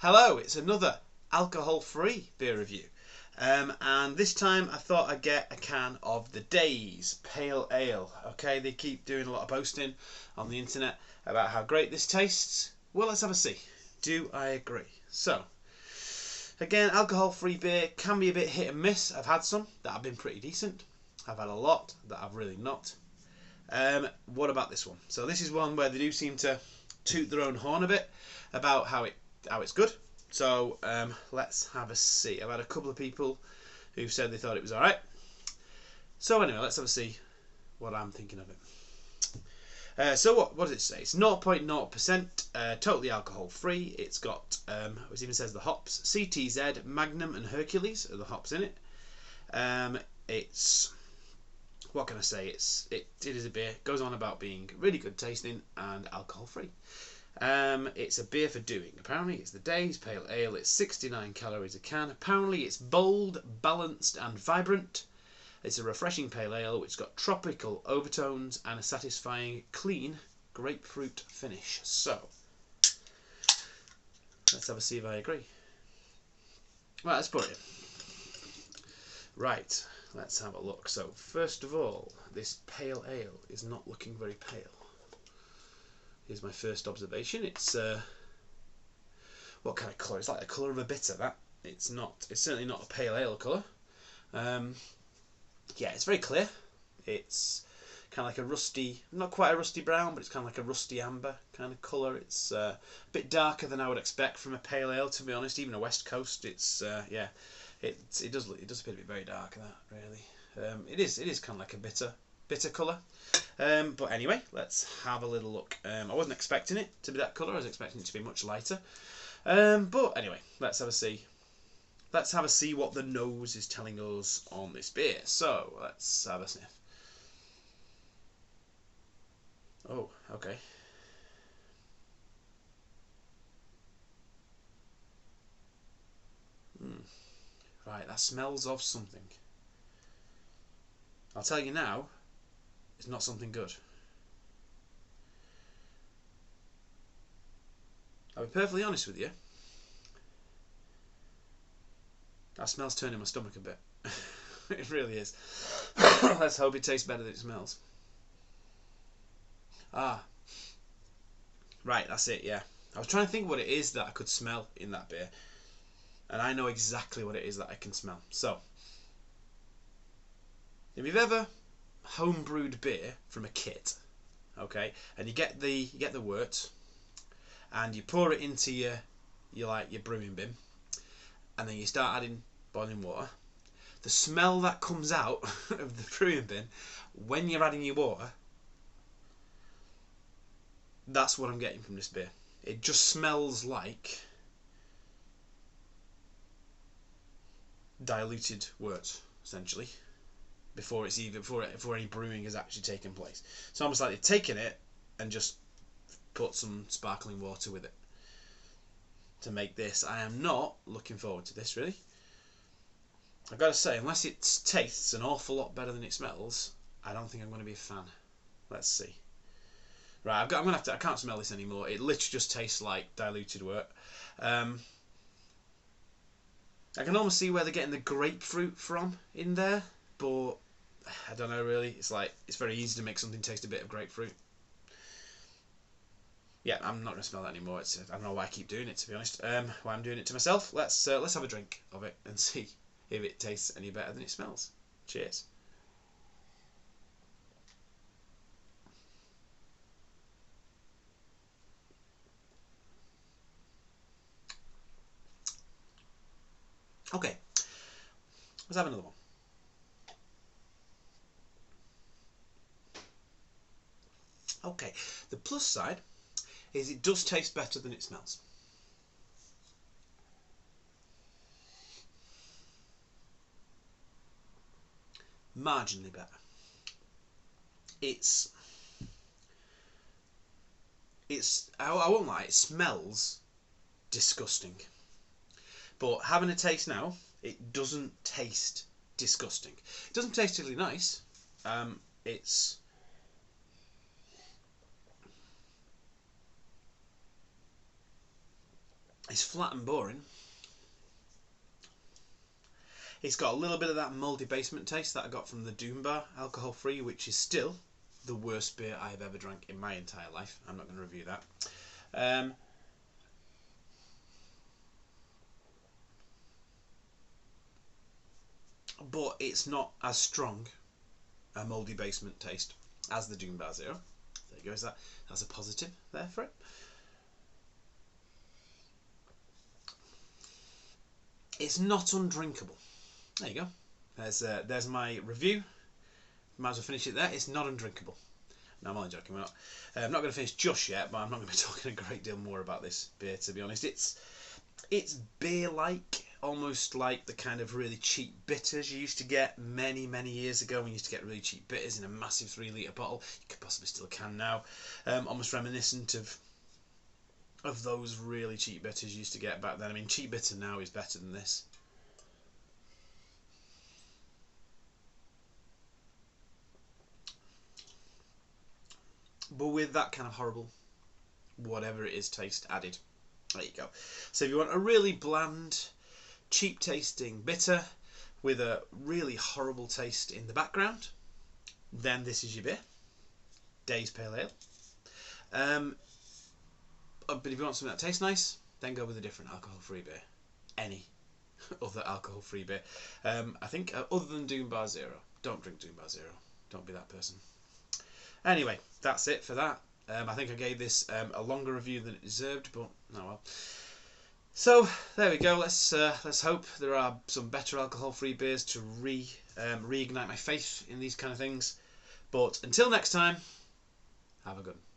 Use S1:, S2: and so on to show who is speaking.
S1: Hello, it's another alcohol-free beer review. And this time I thought I'd get a can of the Days Pale Ale. Okay, they keep doing a lot of posting on the internet about how great this tastes. Well, let's have a see. Do I agree? So, again, alcohol-free beer can be a bit hit and miss. I've had some that have been pretty decent. I've had a lot that I've really not. What about this one? So this is one where they do seem to toot their own horn a bit about how it's good. So let's have a see. I've had a couple of people who've said they thought it was alright. So anyway, let's have a see what I'm thinking of it. So what does it say? It's 0.0%, totally alcohol free. It's got, it even says the hops. CTZ, Magnum and Hercules are the hops in it. It's, what can I say? It is a beer. It goes on about being really good tasting and alcohol free. It's a beer for doing. Apparently it's the Days Pale Ale. It's 69 calories a can. Apparently it's bold, balanced and vibrant. It's a refreshing pale ale which got tropical overtones and a satisfying, clean grapefruit finish. So, let's have a see if I agree. Right, let's put it in. Right, let's have a look. So, first of all, this pale ale is not looking very pale. Here's my first observation. It's what kind of colour? It's like the colour of a bitter. That it's not. It's certainly not a pale ale colour. Yeah, it's very clear. It's kind of like a rusty, not quite a rusty brown, but it's kind of like a rusty amber kind of colour. It's a bit darker than I would expect from a pale ale, to be honest. Even a West Coast, it's yeah, it does appear to be very dark. That really, it is kind of like a bitter colour. But anyway, let's have a little look. I wasn't expecting it to be that colour. I was expecting it to be much lighter. But anyway, let's have a see. Let's have a see what the nose is telling us on this beer. So let's have a sniff. Oh, okay. Right, that smells of something. I'll tell you now, it's not something good. I'll be perfectly honest with you. That smell's turning my stomach a bit. It really is. Let's hope it tastes better than it smells. Ah. Right, that's it, yeah. I was trying to think what it is that I could smell in that beer. And I know exactly what it is that I can smell. So, if you've ever homebrewed beer from a kit, okay, and you get the wort, and you pour it into your brewing bin, and then you start adding boiling water, the smell that comes out of the brewing bin when you're adding your water, that's what I'm getting from this beer. It just smells like diluted wort, essentially, before any brewing has actually taken place. It's almost like they've taken it and just put some sparkling water with it to make this. I am not looking forward to this, really. I've got to say, unless it tastes an awful lot better than it smells, I don't think I'm going to be a fan. Let's see. Right, I'm gonna have to. I can't smell this anymore. It literally just tastes like diluted wort. I can almost see where they're getting the grapefruit from in there, but I don't know really. It's like it's very easy to make something taste a bit of grapefruit. Yeah, I'm not gonna smell that anymore. I don't know why I keep doing it, to be honest. Why I'm doing it to myself. Let's have a drink of it and see if it tastes any better than it smells. Cheers. Okay, let's have another one. Okay, the plus side is it does taste better than it smells. Marginally better. I won't lie, it smells disgusting. But having a taste now, it doesn't taste disgusting. It doesn't taste really nice. It's It's flat and boring. It's got a little bit of that mouldy basement taste that I got from the Doom Bar alcohol free, which is still the worst beer I have ever drank in my entire life. I'm not going to review that. But it's not as strong a mouldy basement taste as the Doom Bar Zero. There you go. That's a positive there for it. It's not undrinkable. There you go. There's my review. Might as well finish it there. It's not undrinkable. No, I'm only joking. I'm not going to finish just yet, but I'm not going to be talking a great deal more about this beer, to be honest. It's beer-like, almost like the kind of really cheap bitters you used to get many, many years ago when you used to get really cheap bitters in a massive 3-litre bottle. You could possibly still can now. Almost reminiscent of those really cheap bitters you used to get back then. I mean, cheap bitter now is better than this. But with that kind of horrible, whatever it is, taste added. There you go. So if you want a really bland, cheap tasting bitter with a really horrible taste in the background, then this is your beer. Days Pale Ale. But if you want something that tastes nice, then go with a different alcohol-free beer. Any other alcohol-free beer. I think other than Doom Bar Zero. Don't drink Doom Bar Zero. Don't be that person. Anyway, that's it for that. I think I gave this a longer review than it deserved, but oh well. So there we go. Let's hope there are some better alcohol-free beers to reignite my faith in these kind of things. But until next time, have a good one.